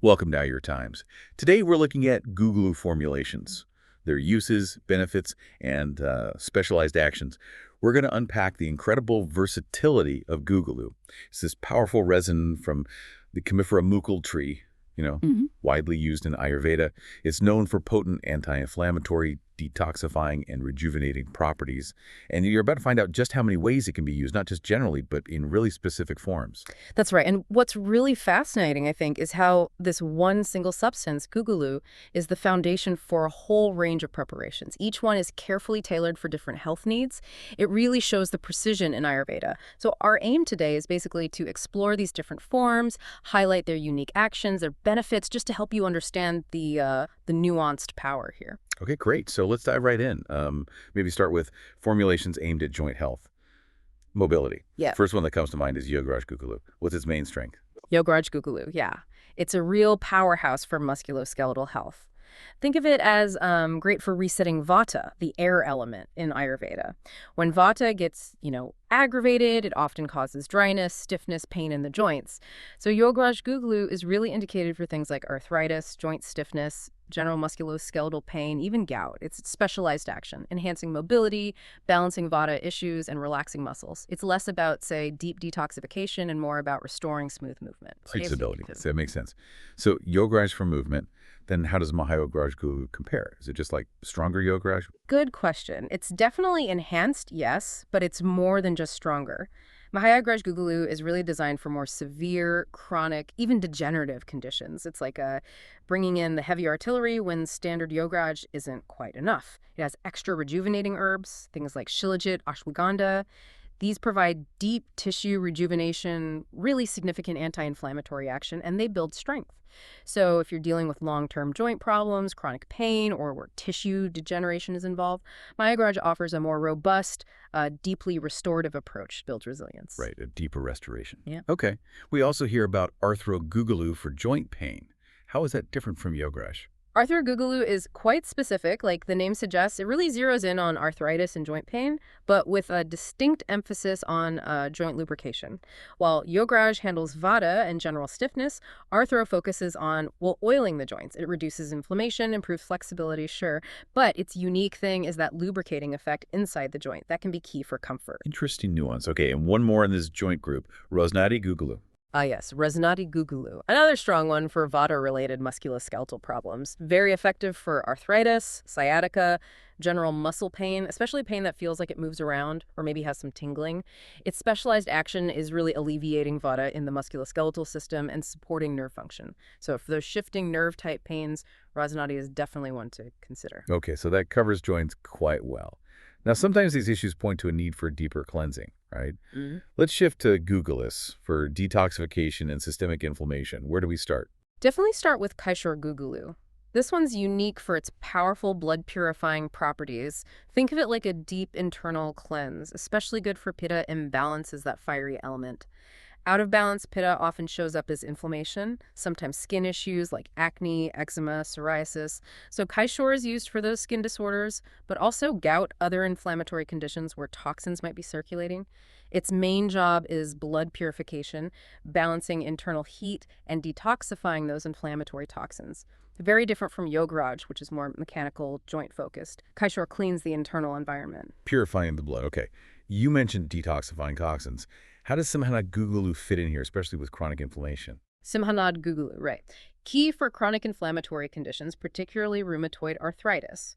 Welcome to Ayur Times. Today we're looking at Guggulu formulations, their uses, benefits, and specialized actions. We're going to unpack the incredible versatility of Guggulu. It's this powerful resin from the Comifera mucul tree, widely used in Ayurveda. It's known for potent anti-inflammatory, detoxifying, and rejuvenating properties. And you're about to find out just how many ways it can be used, not just generally, but in really specific forms. That's right. And what's really fascinating, I think, is how this one single substance, Guggulu, is the foundation for a whole range of preparations. Each one is carefully tailored for different health needs. It really shows the precision in Ayurveda. So our aim today is basically to explore these different forms, highlight their unique actions, their benefits, just to help you understand the nuanced power here. Okay, great. So let's dive right in. Maybe start with formulations aimed at joint health. Mobility. Yeah. First one that comes to mind is Yograj Guggulu. What's its main strength? Yograj Guggulu, yeah. It's a real powerhouse for musculoskeletal health. Think of it as great for resetting vata, the air element in Ayurveda. When vata gets, aggravated, it often causes dryness, stiffness, pain in the joints. So Yograj Guggulu is really indicated for things like arthritis, joint stiffness, general musculoskeletal pain, even gout. It's specialized action, enhancing mobility, balancing vata issues, and relaxing muscles. It's less about, say, deep detoxification and more about restoring smooth movement. Flexibility. So that makes sense. So Yograj for movement. Then how does Yograj Guggulu compare? Is it just like stronger Yograj? Good question. It's definitely enhanced, yes, but it's more than just stronger. Yograj Guggulu is really designed for more severe, chronic, even degenerative conditions. It's like bringing in the heavy artillery when standard Yograj isn't quite enough. It has extra rejuvenating herbs, things like shilajit, ashwagandha. These provide deep tissue rejuvenation, really significant anti-inflammatory action, and they build strength. So if you're dealing with long-term joint problems, chronic pain, or where tissue degeneration is involved, Yograj offers a more robust, deeply restorative approach, builds resilience. Right, a deeper restoration. Yeah. Okay. We also hear about Arthro Guggulu for joint pain. How is that different from Yograj? Arthro Guggulu is quite specific, like the name suggests. It really zeroes in on arthritis and joint pain, but with a distinct emphasis on joint lubrication. While Yograj handles vata and general stiffness, Arthro focuses on, oiling the joints. It reduces inflammation, improves flexibility, sure, but its unique thing is that lubricating effect inside the joint. That can be key for comfort. Interesting nuance. Okay, and one more in this joint group, Rosnadi Guggulu. Ah, yes, Rosnadi Guggulu, another strong one for vata-related musculoskeletal problems. Very effective for arthritis, sciatica, general muscle pain, especially pain that feels like it moves around or maybe has some tingling. Its specialized action is really alleviating vata in the musculoskeletal system and supporting nerve function. So for those shifting nerve-type pains, Rosnadi is definitely one to consider. Okay, so that covers joints quite well. Now, sometimes these issues point to a need for deeper cleansing, right? Mm-hmm. Let's shift to Guggulus for detoxification and systemic inflammation. Where do we start? Definitely start with Kaishore Guggulu. This one's unique for its powerful blood-purifying properties. Think of it like a deep internal cleanse, especially good for pitta imbalances, that fiery element. Out-of-balance pitta often shows up as inflammation, sometimes skin issues like acne, eczema, psoriasis. So Kaishore is used for those skin disorders, but also gout, other inflammatory conditions where toxins might be circulating. Its main job is blood purification, balancing internal heat, and detoxifying those inflammatory toxins. Very different from Yograj, which is more mechanical, joint-focused. Kaishore cleans the internal environment. Purifying the blood. Okay. You mentioned detoxifying toxins. How does Simhanad Guggulu fit in here, especially with chronic inflammation? Simhanad Guggulu, right. Key for chronic inflammatory conditions, particularly rheumatoid arthritis.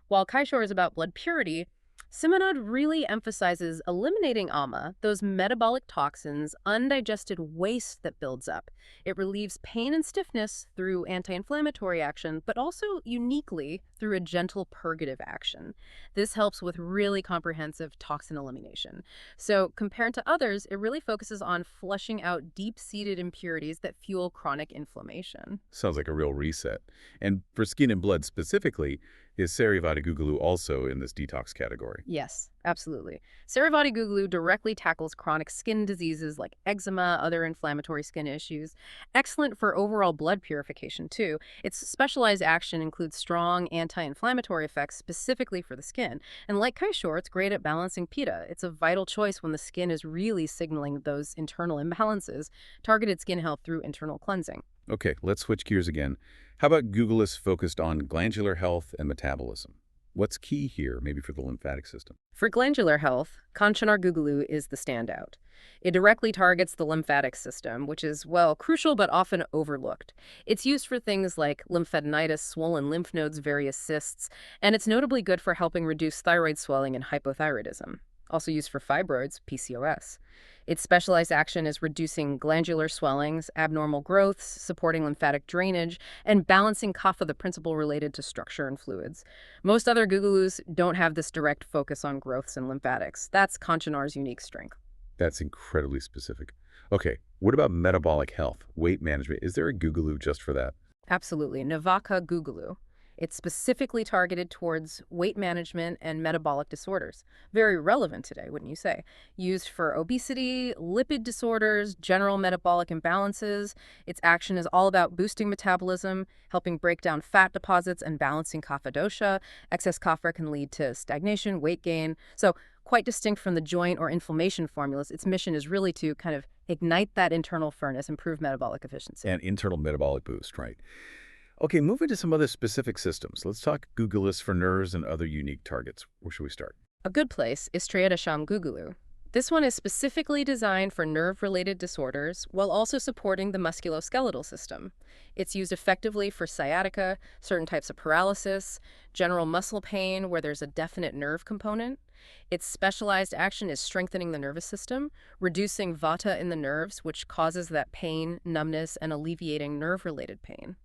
While Kaishore is about blood purity, Simhanad really emphasizes eliminating ama, those metabolic toxins, undigested waste that builds up. It relieves pain and stiffness through anti-inflammatory action, but also uniquely through a gentle purgative action. This helps with really comprehensive toxin elimination. So compared to others, it really focuses on flushing out deep-seated impurities that fuel chronic inflammation. Sounds like a real reset. And for skin and blood specifically, Is Thyroid Guggulu also in this detox category? Yes, absolutely. Thyroid Guggulu directly tackles chronic skin diseases like eczema, other inflammatory skin issues. Excellent for overall blood purification, too. Its specialized action includes strong anti-inflammatory effects specifically for the skin. And like Kaishore, it's great at balancing pitta. It's a vital choice when the skin is really signaling those internal imbalances, targeted skin health through internal cleansing. Okay, let's switch gears again. How about Guggulus focused on glandular health and metabolism? What's key here, maybe for the lymphatic system? For glandular health, Kanchanar Guggulu is the standout. It directly targets the lymphatic system, which is, well, crucial but often overlooked. It's used for things like lymphadenitis, swollen lymph nodes, various cysts, and it's notably good for helping reduce thyroid swelling and hypothyroidism. Also used for fibroids, PCOS. Its specialized action is reducing glandular swellings, abnormal growths, supporting lymphatic drainage, and balancing kapha, the principle related to structure and fluids. Most other Guggulus don't have this direct focus on growths and lymphatics. That's Kanchanar's unique strength. That's incredibly specific. Okay, what about metabolic health, weight management? Is there a Guggulu just for that? Absolutely. Navaka Guggulu. It's specifically targeted towards weight management and metabolic disorders. Very relevant today, wouldn't you say? Used for obesity, lipid disorders, general metabolic imbalances. Its action is all about boosting metabolism, helping break down fat deposits, and balancing kapha dosha. Excess kapha can lead to stagnation, weight gain. So quite distinct from the joint or inflammation formulas, its mission is really to kind of ignite that internal furnace, improve metabolic efficiency. And internal metabolic boost, right? Okay, moving to some other specific systems. Let's talk Guggulus for nerves and other unique targets. Where should we start? A good place is Triadasham Guggulu. This one is specifically designed for nerve-related disorders while also supporting the musculoskeletal system. It's used effectively for sciatica, certain types of paralysis, general muscle pain where there's a definite nerve component. Its specialized action is strengthening the nervous system, reducing vata in the nerves, which causes that pain, numbness, and alleviating nerve-related pain.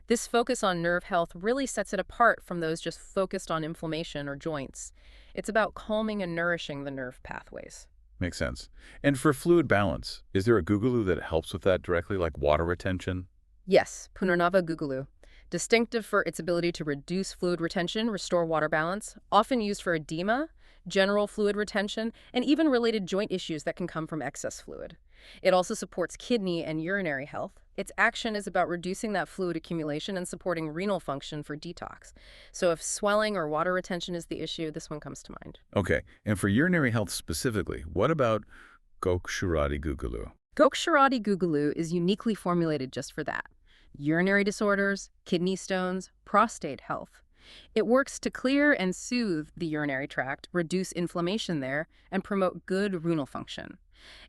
This focus on nerve health really sets it apart from those just focused on inflammation or joints. It's about calming and nourishing the nerve pathways. Makes sense. And for fluid balance, is there a Guggulu that helps with that directly, like water retention? Yes, Punarnava Guggulu. Distinctive for its ability to reduce fluid retention, restore water balance, often used for edema, general fluid retention, and even related joint issues that can come from excess fluid. It also supports kidney and urinary health. Its action is about reducing that fluid accumulation and supporting renal function for detox. So if swelling or water retention is the issue, this one comes to mind. Okay, and for urinary health specifically, what about Kaishore Guggulu? Yograj Guggulu is uniquely formulated just for that. Urinary disorders, kidney stones, prostate health. It works to clear and soothe the urinary tract, reduce inflammation there, and promote good renal function.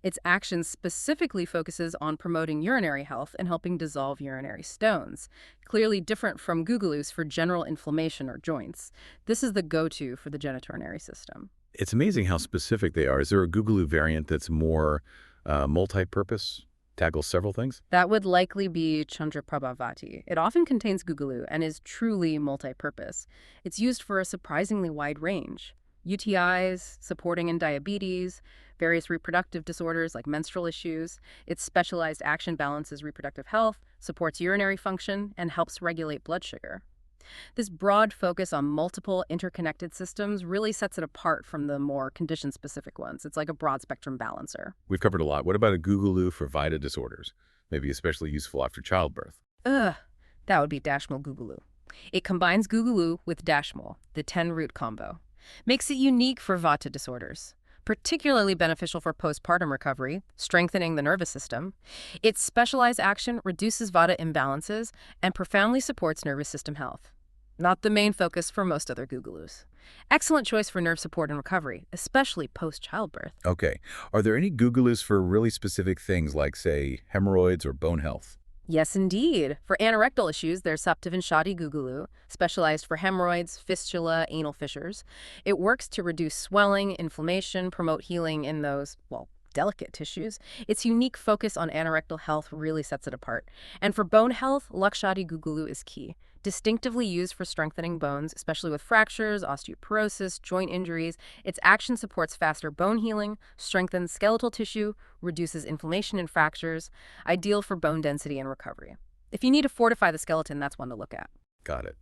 Its action specifically focuses on promoting urinary health and helping dissolve urinary stones, clearly different from Guggulus for general inflammation or joints. This is the go-to for the genitourinary system. It's amazing how specific they are. Is there a Guggulu variant that's more multi-purpose, tackles several things? That would likely be Chandraprabhavati. It often contains Guggulu and is truly multi-purpose. It's used for a surprisingly wide range. UTIs, supporting in diabetes, various reproductive disorders like menstrual issues. Its specialized action balances reproductive health, supports urinary function, and helps regulate blood sugar. This broad focus on multiple interconnected systems really sets it apart from the more condition-specific ones. It's like a broad-spectrum balancer. We've covered a lot. What about a Guggulu for Vita disorders? Maybe especially useful after childbirth. Ugh, that would be Dashmol Guggulu. It combines Guggulu with Dashmol, the 10-root combo. Makes it unique for Vata disorders. Particularly beneficial for postpartum recovery, strengthening the nervous system. Its specialized action reduces Vata imbalances and profoundly supports nervous system health. Not the main focus for most other Guggulus. Excellent choice for nerve support and recovery, especially post-childbirth. Okay. Are there any Guggulus for really specific things like, say, hemorrhoids or bone health? Yes, indeed. For anorectal issues, there's Saptavinshati Guggulu, specialized for hemorrhoids, fistula, anal fissures. It works to reduce swelling, inflammation, promote healing in those, well, delicate tissues. Its unique focus on anorectal health really sets it apart. And for bone health, Lakshati Guggulu is key. Distinctively used for strengthening bones, especially with fractures, osteoporosis, joint injuries. Its action supports faster bone healing, strengthens skeletal tissue, reduces inflammation and fractures, ideal for bone density and recovery. If you need to fortify the skeleton, that's one to look at. Got it.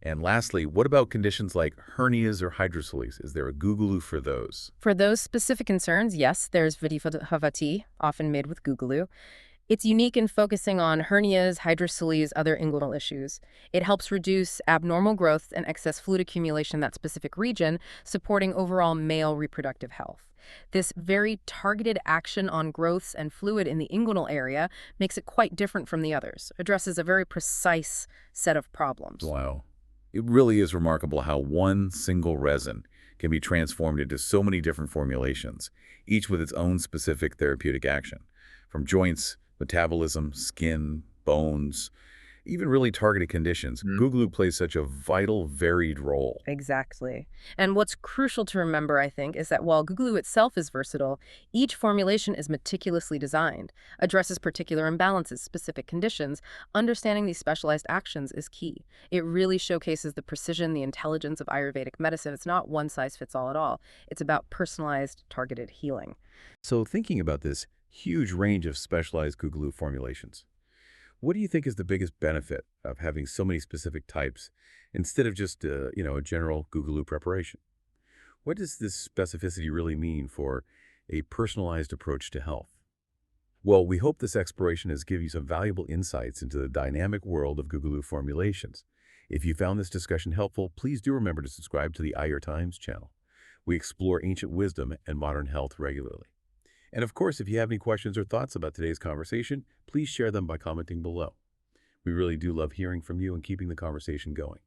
And lastly, what about conditions like hernias or hydroceles? Is there a Guggulu for those? For those specific concerns, yes, there's Vidifavati, often made with Guggulu. It's unique in focusing on hernias, hydroceles, other inguinal issues. It helps reduce abnormal growth and excess fluid accumulation in that specific region, supporting overall male reproductive health. This very targeted action on growths and fluid in the inguinal area makes it quite different from the others, addresses a very precise set of problems. Wow. It really is remarkable how one single resin can be transformed into so many different formulations, each with its own specific therapeutic action. From joints, metabolism, skin, bones, even really targeted conditions, Guggulu plays such a vital, varied role. Exactly. And what's crucial to remember, I think, is that while Guggulu itself is versatile, each formulation is meticulously designed, addresses particular imbalances, specific conditions. Understanding these specialized actions is key. It really showcases the precision, the intelligence of Ayurvedic medicine. It's not one size fits all at all. It's about personalized, targeted healing. So thinking about this huge range of specialized Guggulu formulations, what do you think is the biggest benefit of having so many specific types instead of just, a general Guggulu preparation? What does this specificity really mean for a personalized approach to health? Well, we hope this exploration has given you some valuable insights into the dynamic world of Guggulu formulations. If you found this discussion helpful, please do remember to subscribe to the Ayur Times channel. We explore ancient wisdom and modern health regularly. And of course, if you have any questions or thoughts about today's conversation, please share them by commenting below. We really do love hearing from you and keeping the conversation going.